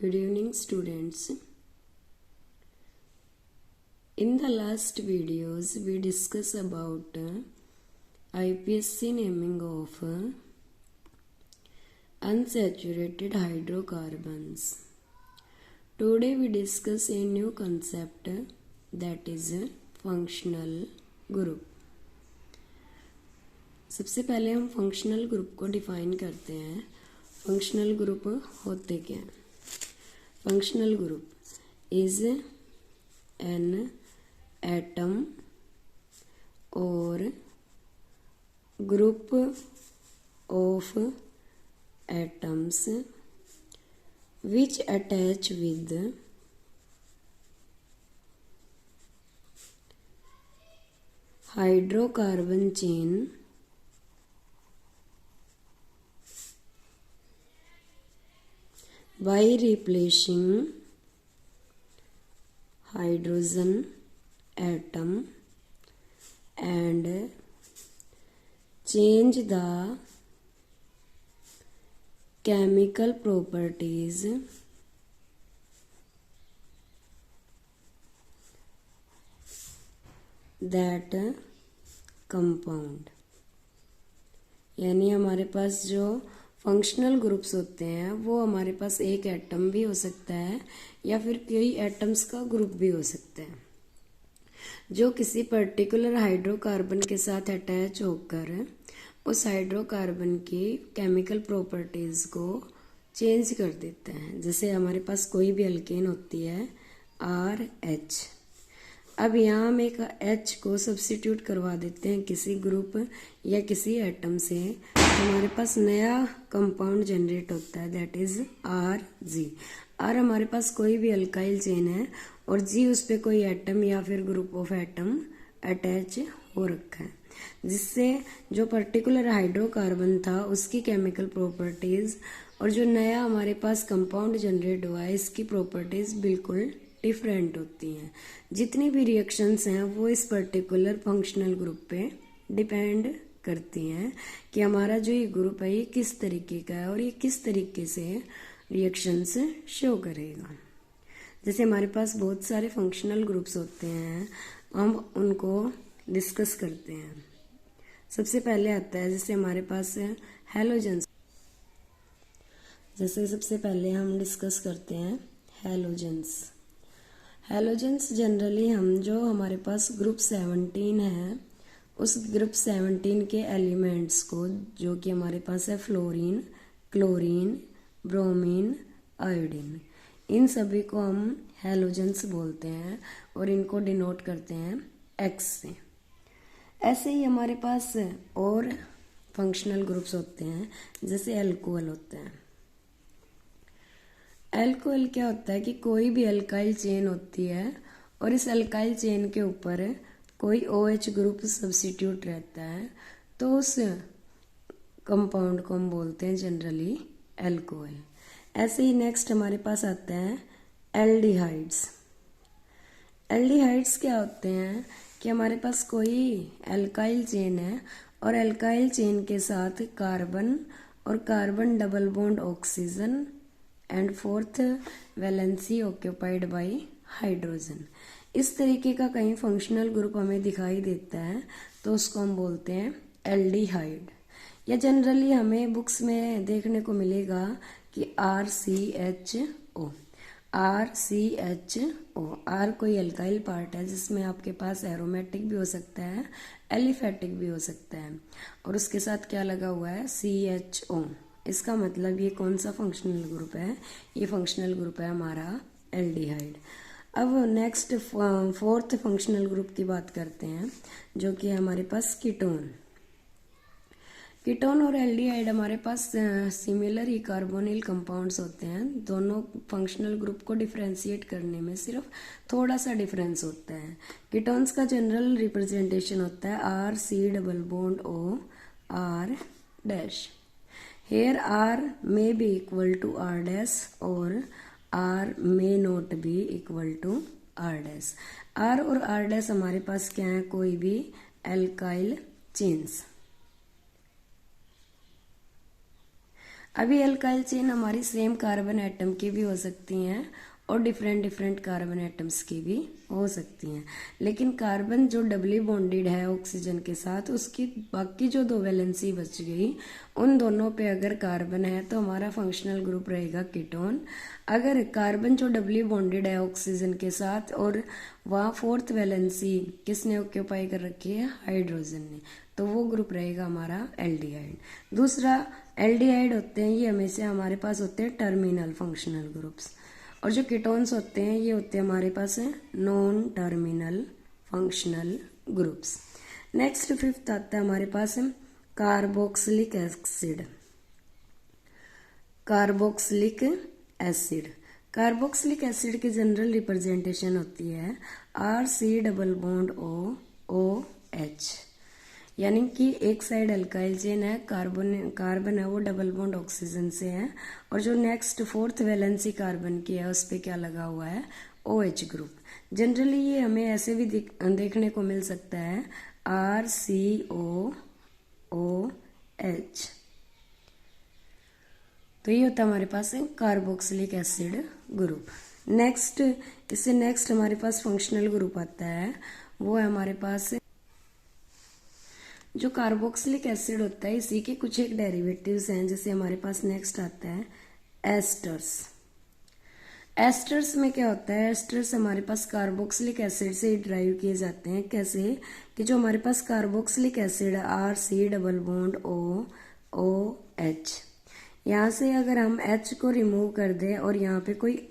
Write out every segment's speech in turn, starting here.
Good evening, students. In the last videos, we discussed about IPSC naming of unsaturated hydrocarbons. Today we discuss a new concept that is functional group. सबसे पहले हम functional group को define करते हैं. Functional group होते क्या हैं? Functional group is an atom और group of atoms which attach with hydrocarbon chain by replacing hydrogen atom and change the chemical properties that compound. यानी हमारे पास जो फंक्शनल ग्रुप्स होते हैं वो हमारे पास एक एटम भी हो सकता है या फिर कई एटम्स का ग्रुप भी हो सकता है जो किसी पर्टिकुलर हाइड्रोकार्बन के साथ अटैच होकर उस हाइड्रोकार्बन की केमिकल प्रॉपर्टीज को चेंज कर देते हैं. जैसे हमारे पास कोई भी अल्केन होती है RH. अब यहाँ हम एक H को सब्स्टिट्यूट करवा देते हैं किसी ग्रुप या किसी एटम से, तो हमारे पास नया कंपाउंड जनरेट होता है दैट इज RG. R हमारे पास कोई भी अल्काइल चेन है और G उस पे कोई एटम या फिर ग्रुप ऑफ एटम अटैच हो रखा है, जिससे जो पर्टिकुलर हाइड्रोकार्बन था उसकी केमिकल प्रॉपर्टीज और जो नया हमारे पास कंपाउंड जनरेट हुआ है इसकी प्रॉपर्टीज बिल्कुल डिफरेंट होती हैं. जितनी भी रिएक्शंस हैं वो इस पर्टिकुलर फंक्शनल ग्रुप पे डिपेंड करती हैं कि हमारा जो ये ग्रुप है ये किस तरीके का है और ये किस तरीके से रिएक्शंस शो करेगा. जैसे हमारे पास बहुत सारे फंक्शनल ग्रुप्स होते हैं, हम उनको डिस्कस करते हैं. सबसे पहले आता है जैसे हमारे पास हैलोजेंस. जैसे सबसे पहले हम डिस्कस करते हैं हैलोजेंस. हैलोजेंस जनरली हम जो हमारे पास ग्रुप 17 है उस ग्रुप 17 के एलिमेंट्स को, जो कि हमारे पास है फ्लोरीन, क्लोरीन, ब्रोमीन, आयोडीन, इन सभी को हम हैलोजेंस बोलते हैं और इनको डिनोट करते हैं X से. ऐसे ही हमारे पास और फंक्शनल ग्रुप्स होते हैं जैसे अल्कोहल होते हैं. अल्कोहल क्या होता है कि कोई भी अल्काइल चेन होती है और इस अल्काइल चेन के ऊपर कोई OH ग्रुप सब्स्टिट्यूट रहता है तो उस कंपाउंड को हम बोलते हैं जनरली अल्कोहल. ऐसे ही नेक्स्ट हमारे पास आता है एल्डिहाइड्स. एल्डिहाइड्स क्या होते हैं कि हमारे पास कोई अल्काइल चेन है और अल्काइल चेन के साथ कार्बन और carbon double bond oxygen and fourth valency occupied by hydrogen. इस तरीके का कहीं फंक्शनल ग्रुप हमें दिखाई देता है तो उसको हम बोलते हैं एल्डिहाइड. या जनरली हमें बुक्स में देखने को मिलेगा कि RCHO. R कोई अल्काइल पार्ट है जिसमें आपके पास एरोमेटिक भी हो सकता है, एलिफेटिक भी हो सकता है और उसके साथ क्या लगा हुआ है CHO. इसका मतलब ये कौन सा फंक्शनल ग्रुप है? ये फंक्शनल ग्रुप है हमारा एल्डिहाइड. अब नेक्स्ट फोर्थ फंक्शनल ग्रुप की बात करते हैं जो कि है हमारे पास कीटोन. कीटोन और एल्डिहाइड हमारे पास सिमिलर ही कार्बोनिल कंपाउंड्स होते हैं. दोनों फंक्शनल ग्रुप को डिफरेंशिएट करने में सिर्फ थोड़ा सा डिफरेंस होता है. कीटोन्स का जनरल रिप्रेजेंटेशन होता है RC+O R'. Here R may be equal to R' or R may not be equal to R'. R और R' हमारे पास क्या है? कोई भी एल्काइल चेन्स. अभी एल्काइल चेन हमारी सेम कार्बन एटम की भी हो सकती हैं और डिफरेंट डिफरेंट कार्बन एटम्स की भी हो सकती हैं, लेकिन कार्बन जो डबली बॉन्डेड है ऑक्सीजन के साथ, उसकी बाकी जो दो वैलेंसी बच गई, उन दोनों पे अगर कार्बन है तो हमारा फंक्शनल ग्रुप रहेगा कीटोन। अगर कार्बन जो डबली बॉन्डेड है ऑक्सीजन के साथ और वहाँ फोर्थ वैलेंसी किसने ऑक्यूपाई कर रखी है, हाइड्रोजन ने, तो वो ग्रुप रहेगा हमारा एल्डिहाइड। दूसरा एल्डिहाइड होते हैं, ये हमेशा हमारे पास होते हैं टर्मिनल फंक्शनल ग्रुप्स, और जो कीटोन्स होते हैं ये होते हैं हमारे पास है non terminal functional groups. Next fifth आता है हमारे पास carboxylic acid. Carboxylic acid, carboxylic acid की जनरल रिप्रेजेंटेशन होती है RC डबल बॉन्ड OH, यानी कि एक साइड अल्काइल चेन है, कार्बन है वो डबल बॉन्ड ऑक्सीजन से है, और जो नेक्स्ट फोर्थ वैलेंसी कार्बन की है उस पर क्या लगा हुआ है, OH ग्रुप। जनरली ये हमें ऐसे भी देखने को मिल सकता है RCOOH। तो ये होता है हमारे पास कार्बोक्सिलिक एसिड ग्रुप। नेक्स्ट, इससे नेक्स्ट हमारे पास फंक्शनल ग्रुप आता है, वो है हमारे पास जो कार्बोक्सिलिक एसिड होता है, इसी के कुछ एक डेरिवेटिव्स हैं। जैसे हमारे पास नेक्स्ट आता है एस्टर्स। एस्टर्स में क्या होता है, एस्टर्स हमारे पास कार्बोक्सिलिक एसिड से ड्राइव किए जाते हैं। कैसे कि जो हमारे पास कार्बोक्सिलिक एसिड है RC डबल बॉन्ड OOH, यहाँ से अगर हम H को रिमूव कर दें और यहाँ पे कोई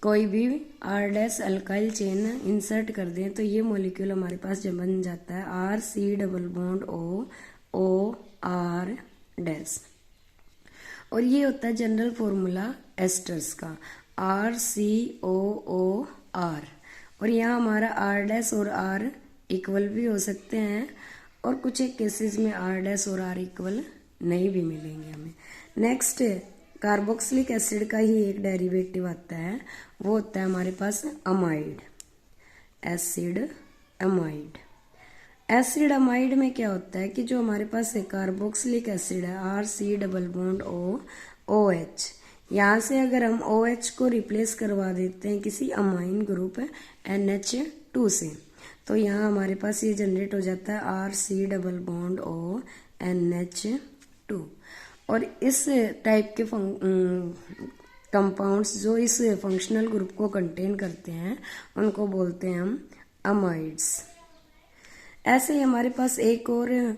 कोई भी R- अल्काइल चेन इंसर्ट कर दें, तो ये मॉलिक्यूल हमारे पास जब बन जाता है RC डबल बॉन्ड OR। और ये होता है जनरल फॉर्मूला एस्टर्स का RCOOR। और यहाँ हमारा R- और R इक्वल भी हो सकते हैं, और कुछ एक केसेस में R- और R इक्वल नहीं भी मिलेंगे हमें। नेक्स्ट कार्बोक्सिलिक एसिड का ही एक डेरिवेटिव आता है, वो होता है हमारे पास amide, acid amide. Acid amide में क्या होता है कि जो हमारे पास कार्बोक्सिलिक एसिड है RC डबल बॉन्ड OH, यहाँ से अगर हम OH को रिप्लेस करवा देते हैं किसी अमाइन ग्रुप NH2 से, तो यहाँ हमारे पास ये जनरेट हो जाता है RC डबल बॉन्ड NH2। और इस टाइप के कंपाउंड्स जो इस फंक्शनल ग्रुप को कंटेन करते हैं उनको बोलते हैं हम अमाइड्स। ऐसे ही हमारे पास एक और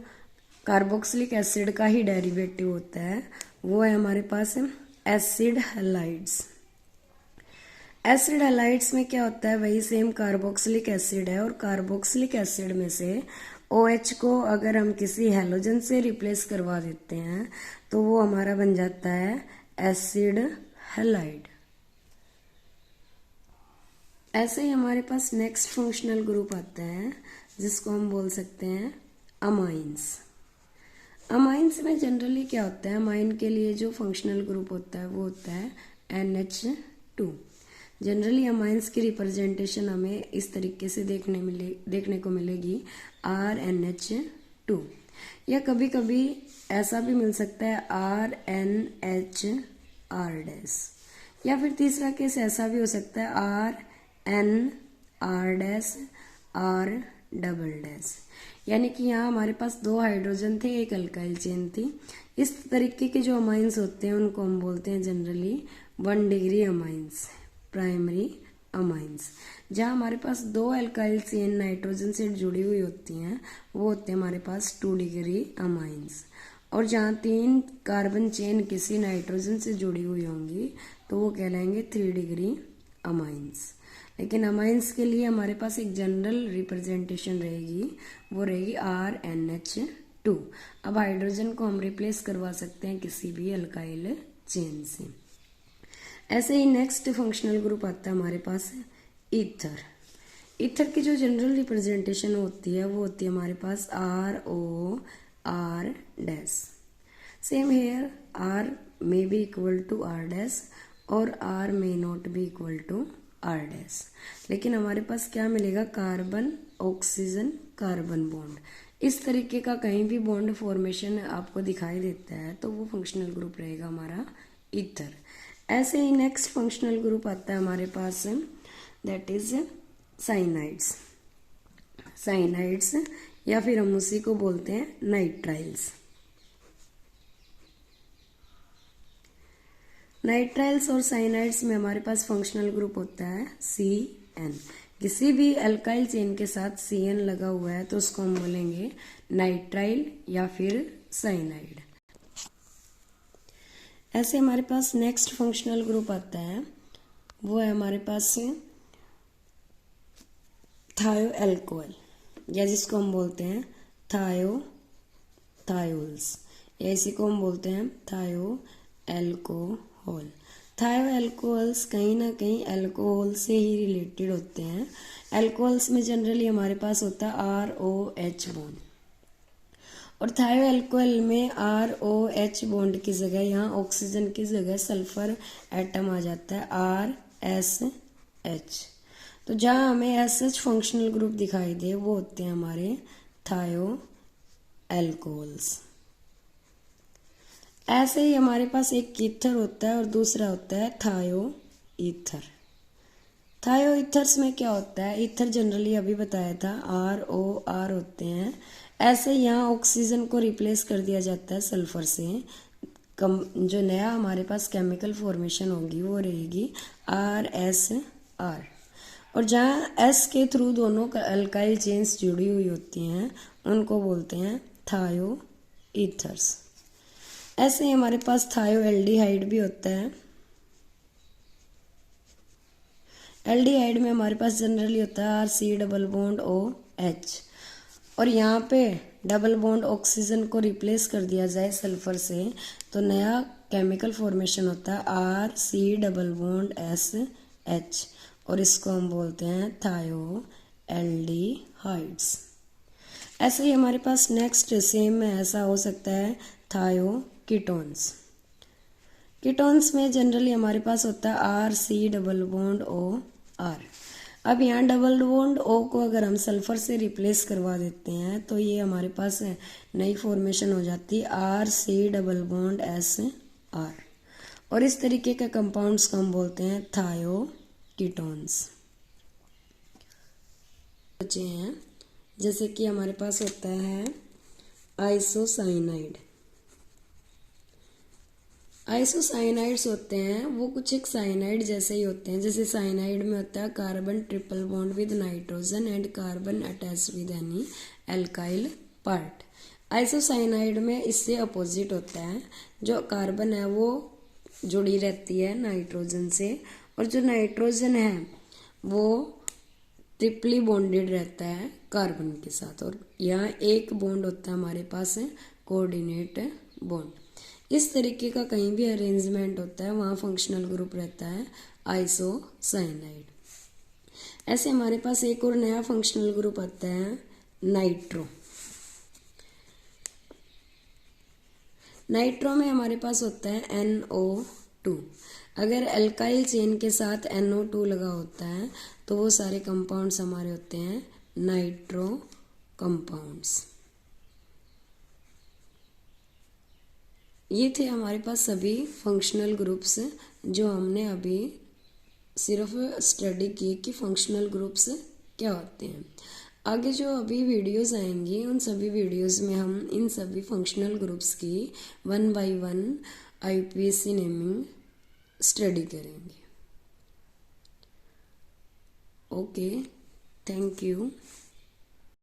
कार्बोक्सिलिक एसिड का ही डेरिवेटिव होता है, वो है हमारे पास एसिड हैलाइड्स। एसिड हैलाइड्स में क्या होता है, वही सेम कार्बोक्सिलिक एसिड है, और कार्बोक्सिलिक एसिड में से OH को अगर हम किसी हैलोजन से रिप्लेस करवा देते हैं तो वो हमारा बन जाता है एसिड हैलाइड। ऐसे ही हमारे पास नेक्स्ट फंक्शनल ग्रुप आता है जिसको हम बोल सकते हैं अमाइंस। अमाइंस में जनरली क्या होता है, अमाइन के लिए जो फंक्शनल ग्रुप होता है वो होता है NH2। जनरली अमाइंस की रिप्रेजेंटेशन हमें इस तरीके से देखने को मिलेगी RNH2, या कभी कभी ऐसा भी मिल सकता है RNHR-, या फिर तीसरा केस ऐसा भी हो सकता है RNR-R-, यानी कि यहाँ हमारे पास दो हाइड्रोजन थे, एक अल्काइल चेन थी। इस तरीके के जो अमाइंस होते हैं उनको हम बोलते हैं generally 1 degree amines, primary amines. जहाँ हमारे पास दो अल्काइल चेन नाइट्रोजन से जुड़ी हुई होती हैं वो होते हैं हमारे पास 2 डिग्री अमाइंस, और जहाँ 3 कार्बन चेन किसी नाइट्रोजन से जुड़ी हुई होंगी तो वो कहलाएंगे 3 डिग्री अमाइंस। लेकिन अमाइंस के लिए हमारे पास एक जनरल रिप्रेजेंटेशन रहेगी, वो रहेगी RNH2। अब हाइड्रोजन को हम रिप्लेस करवा सकते हैं किसी भी अल्काइल चेन से। ऐसे ही नेक्स्ट फंक्शनल ग्रुप आता है हमारे पास ईथर। ईथर की जो जनरल रिप्रेजेंटेशन होती है वो होती है हमारे पास ROR-। Same here R may be equal to R- और R may not be equal to R-। लेकिन हमारे पास क्या मिलेगा, कार्बन ऑक्सीजन कार्बन बॉन्ड, इस तरीके का कहीं भी बॉन्ड फॉर्मेशन आपको दिखाई देता है तो वो फंक्शनल ग्रुप रहेगा हमारा ईथर। ऐसे ही नेक्स्ट फंक्शनल ग्रुप आता है हमारे पास, दैट इज साइनाइड्स। साइनाइड्स या फिर हम उसी को बोलते हैं नाइट्राइल्स। नाइट्राइल्स और साइनाइड्स में हमारे पास फंक्शनल ग्रुप होता है CN। किसी भी अल्काइल चेन के साथ CN लगा हुआ है तो उसको हम बोलेंगे नाइट्राइल या फिर साइनाइड। ऐसे हमारे पास नेक्स्ट फंक्शनल ग्रुप आता है, वो है हमारे पास थायो अल्कोहल, या जिसको हम बोलते हैं थायोल्स, या इसी को हम बोलते हैं थायो एल्कोहल। थायो एल्कोहल्स कहीं ना कहीं अल्कोहल से ही रिलेटेड होते हैं। अल्कोहल्स में जनरली हमारे पास होता है ROH बॉन्ड, और थायो एल्कोहल में ROH बॉन्ड की जगह यहाँ ऑक्सीजन की जगह सल्फर एटम आ जाता है RSH। तो जहाँ हमें SH फंक्शनल ग्रुप दिखाई दे वो होते हैं हमारे थायो एल्कोहल्स। ऐसे ही हमारे पास एक ईथर होता है और दूसरा होता है थायो ईथर। थायो ईथर्स में क्या होता है, ईथर जनरली अभी बताया था ROR होते हैं। ऐसे यहाँ ऑक्सीजन को रिप्लेस कर दिया जाता है सल्फर से। जो नया हमारे पास केमिकल फॉर्मेशन होगी वो रहेगी RSR, और जहाँ S के थ्रू दोनों अल्काइल चेन्स जुड़ी हुई होती हैं उनको बोलते हैं थायो ईथर्स। ऐसे ही हमारे पास थायो एल्डिहाइड भी होता है। एल्डिहाइड में हमारे पास जनरली होता है RC डबल बॉन्ड OH, और यहाँ पे डबल बॉन्ड ऑक्सीजन को रिप्लेस कर दिया जाए सल्फर से तो नया केमिकल फॉर्मेशन होता है RC डबल बॉन्ड SH, और इसको हम बोलते हैं थायो एल्डिहाइड्स। ऐसे ही हमारे पास नेक्स्ट सेम में ऐसा हो सकता है थायो कीटोन्स। कीटोन्स में जनरली हमारे पास होता है RC डबल बॉन्ड OR। अब यहाँ डबल बॉन्ड O को अगर हम सल्फर से रिप्लेस करवा देते हैं तो ये हमारे पास नई फॉर्मेशन हो जाती है RC डबल बॉन्ड SR, और इस तरीके के कंपाउंड्स को हम बोलते हैं थायो कीटोन्स। बचे हैं जैसे कि हमारे पास होता है आइसोसाइनाइड। आइसोसाइनाइड्स होते हैं वो कुछ एक साइनाइड जैसे ही होते हैं। जैसे साइनाइड में होता है carbon triple bond with nitrogen and carbon attach with any alkyl part. Isocyanide में इससे अपोजिट होता है, जो कार्बन है वो जुड़ी रहती है नाइट्रोजन से, और जो नाइट्रोजन है वो ट्रिपली बॉन्डेड रहता है कार्बन के साथ, और यहाँ एक बॉन्ड होता है हमारे पास कोऑर्डिनेट बॉन्ड। इस तरीके का कहीं भी अरेंजमेंट होता है वहाँ फंक्शनल ग्रुप रहता है आइसोसाइनाइड। ऐसे हमारे पास एक और नया फंक्शनल ग्रुप आता है नाइट्रो। नाइट्रो में हमारे पास होता है NO2। अगर अल्काइल चेन के साथ NO2 लगा होता है तो वो सारे कंपाउंड्स हमारे होते हैं नाइट्रो कंपाउंड्स। ये थे हमारे पास सभी फंक्शनल ग्रुप्स जो हमने अभी सिर्फ स्टडी की कि फंक्शनल ग्रुप्स क्या होते हैं। आगे जो अभी वीडियोस आएंगी उन सभी वीडियोस में हम इन सभी फंक्शनल ग्रुप्स की 1 by 1 IUPAC नेमिंग स्टडी करेंगे। Okay, thank you.